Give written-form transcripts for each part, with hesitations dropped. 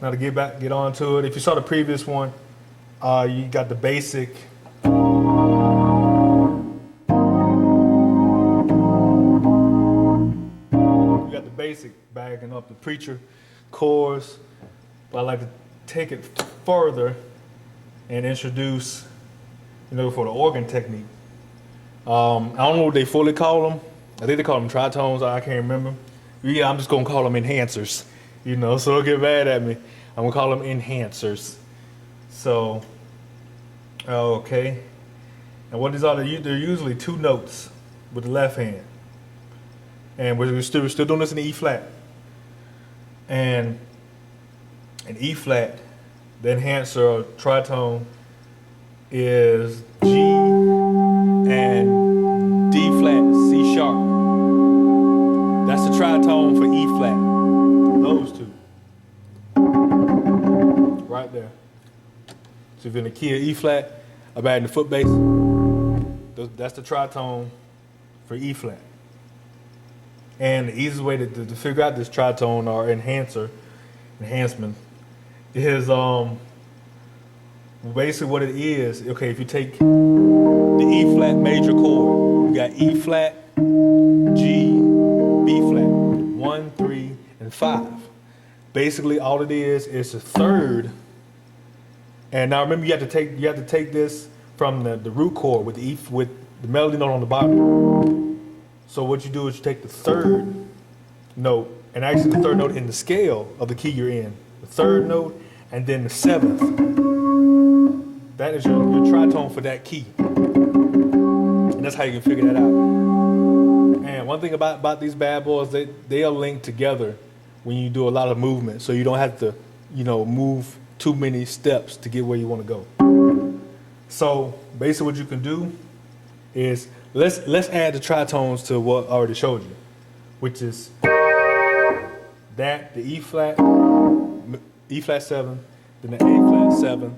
Now to get on to it. If you saw the previous one, you got the basic. You got the basic bagging up the preacher chords, but I like to take it further and introduce, for the organ technique. I don't know what they fully call them. I think they call them TriTones. I can't remember. Yeah, I'm just gonna call them enhancers. So don't get mad at me. I'm gonna call them enhancers. So, okay. And what these are, they're usually 2 notes with the left hand. And we're still doing this in the E flat. And in E flat, the enhancer or tritone is G and D flat, C sharp. That's the tritone for E flat. Those 2. Right there. So if you're in the key of E flat, I'm adding the foot bass. That's the tritone for E flat. And the easiest way to figure out this tritone or enhancement is basically what it is. Okay, if you take the E flat major chord, you got E flat, G, B flat, 1, 3, and 5. Basically, all it is a third. And now remember, you have to take this from the root chord with the melody note on the bottom. So what you do is you take the third note, and actually the third note in the scale of the key you're in, the third note, and then the 7th. That is your tritone for that key. And that's how you can figure that out. And one thing about these bad boys, they are linked together when you do a lot of movement, so you don't have to, move too many steps to get where you want to go. So basically what you can do is let's add the tritones to what I already showed you, which is that, the E flat 7, then the A flat 7,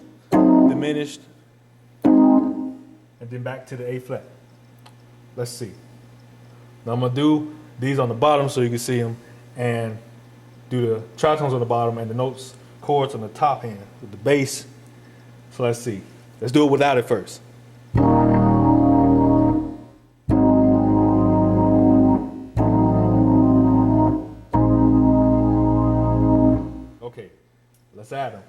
diminished, and then back to the A flat. Let's see. Now I'm gonna do these on the bottom so you can see them, and do the tritones on the bottom and the notes, chords on the top hand with the bass. So let's see. Let's do it without it first. Okay, let's add them.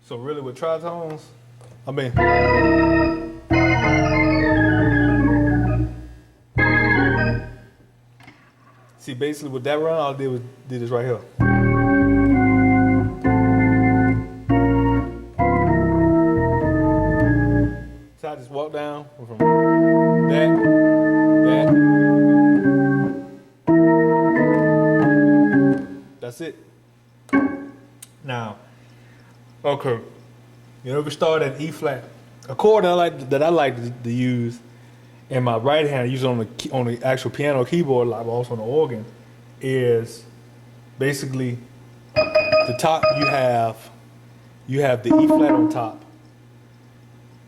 So really with tritones, see, basically with that run, all I did was this right here. So I just walk down from that. That's it. Now, okay, if we start at E flat, a chord that I like to use in my right hand, I use it on the actual piano keyboard, like also on the organ, is basically the top. You have the E flat on top,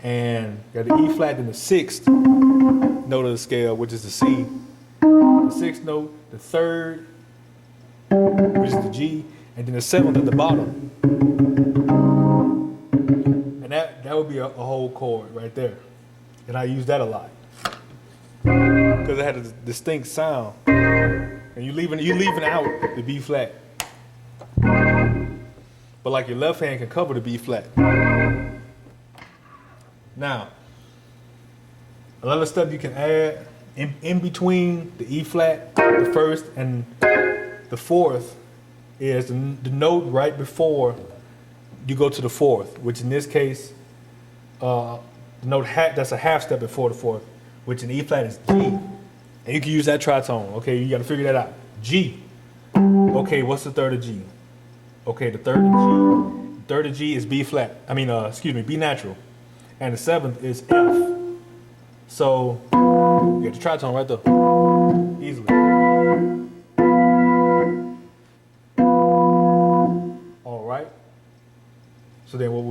and you got the E flat in the 6th note of the scale, which is the C, the 6th note, the 3rd, which is the G, and then the 7th at the bottom. And that would be a whole chord right there. And I use that a lot, because it had a distinct sound. And you leaving out the B flat. But like your left hand can cover the B flat. Now, another step you can add in between the E flat, the 1st and the 4th, is the note right before you go to the 4th, which in this case, the note that's a half step before the 4th, which in E flat is G. And you can use that tritone. Okay, you got to figure that out. G. Okay, what's the 3rd of G? Okay, the 3rd of G. The 3rd of G is B flat. B natural. And the 7th is F. So you get the tritone right there, easily.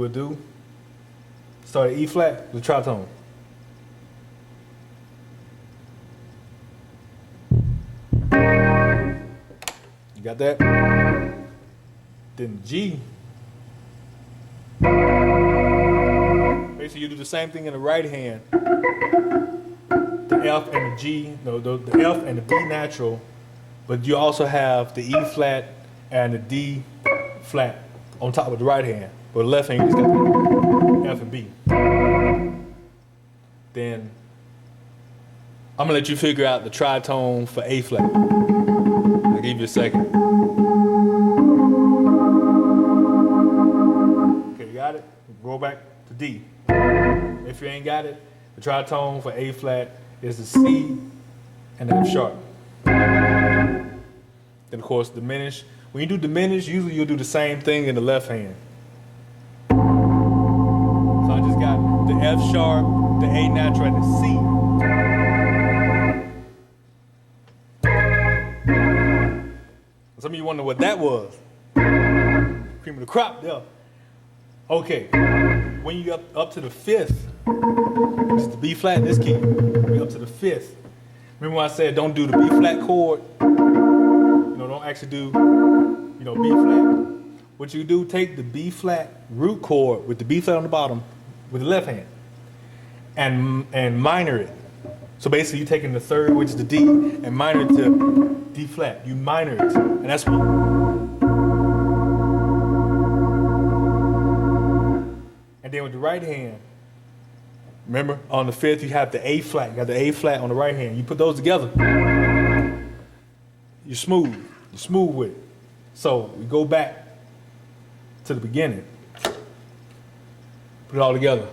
we'll do, start at E flat with tritone. You got that? Then G. Basically, you do the same thing in the right hand. The F and the G, no, the F and the B natural, but you also have the E flat and the D flat on top of the right hand. But the left hand, you just got the F and B. Then I'm gonna let you figure out the tritone for A flat. I'll give you a second. Okay, you got it? Roll back to D. If you ain't got it, the tritone for A flat is the C and the F sharp. Then of course diminish. When you do diminish, usually you'll do the same thing in the left hand. So I just got the F sharp, the A natural, and the C. Some of you wonder what that was. Cream of the crop, yeah. Okay, when you up to the fifth, which is the B flat in this key, we're up to the fifth. Remember when I said don't do the B flat chord? Don't actually do, B flat. What you do, take the B flat root chord with the B flat on the bottom with the left hand and minor it. So basically you're taking the third, which is the D, and minor it to D flat. You minor it, and that's what. And then with the right hand, remember on the fifth you have the A flat. You got the A flat on the right hand. You put those together, you're smooth. You're smooth with it. So we go back to the beginning. Put it all together.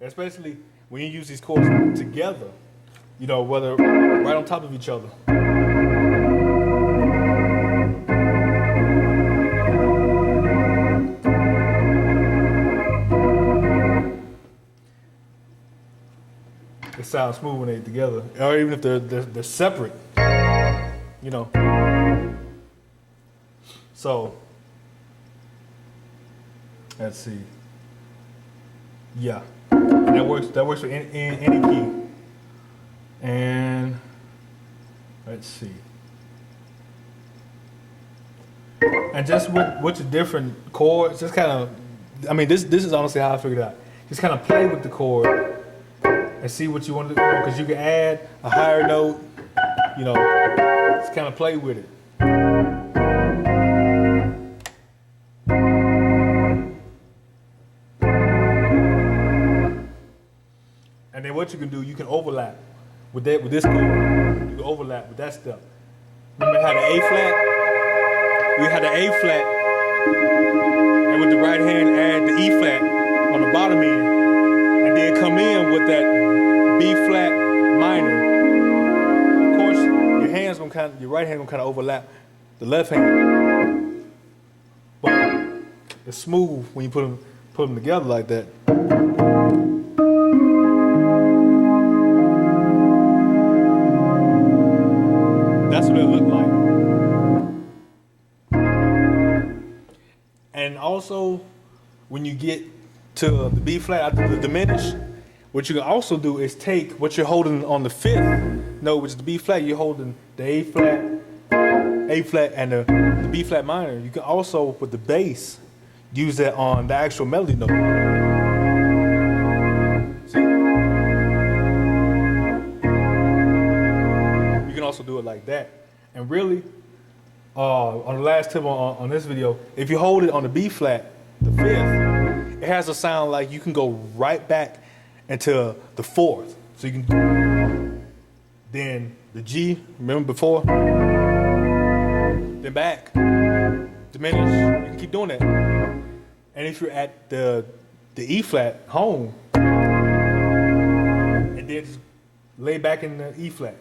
Especially when you use these chords together, whether right on top of each other. It sounds smooth when they're together, or even if they're separate, So, let's see. Yeah, and that works for any key. And let's see. And just with the different chords, just kind of, this is honestly how I figured it out. Just kind of play with the chord and see what you want to do, because you can add a higher note, just kind of play with it. And then what you can do, you can overlap with this chord. You can overlap with that stuff. Remember how the A flat? We had the A flat, and with the right hand add the E flat on the bottom end, and then come in with that B flat minor. Of course, your right hand gonna kind of overlap the left hand, but it's smooth when you put them together like that. That's what it looked like. And also, when you get to the B flat after the diminish, what you can also do is take what you're holding on the fifth note, which is the B flat, you're holding the A flat, and the B flat minor. You can also, with the bass, use that on the actual melody note. See? You can also do it like that. And really, on the last tip on this video, if you hold it on the B flat, the fifth, it has a sound like you can go right back into the fourth. So you can, then the G, remember before? Then back, diminish, you can keep doing that. And if you're at the E flat, home, and then just lay back in the E flat.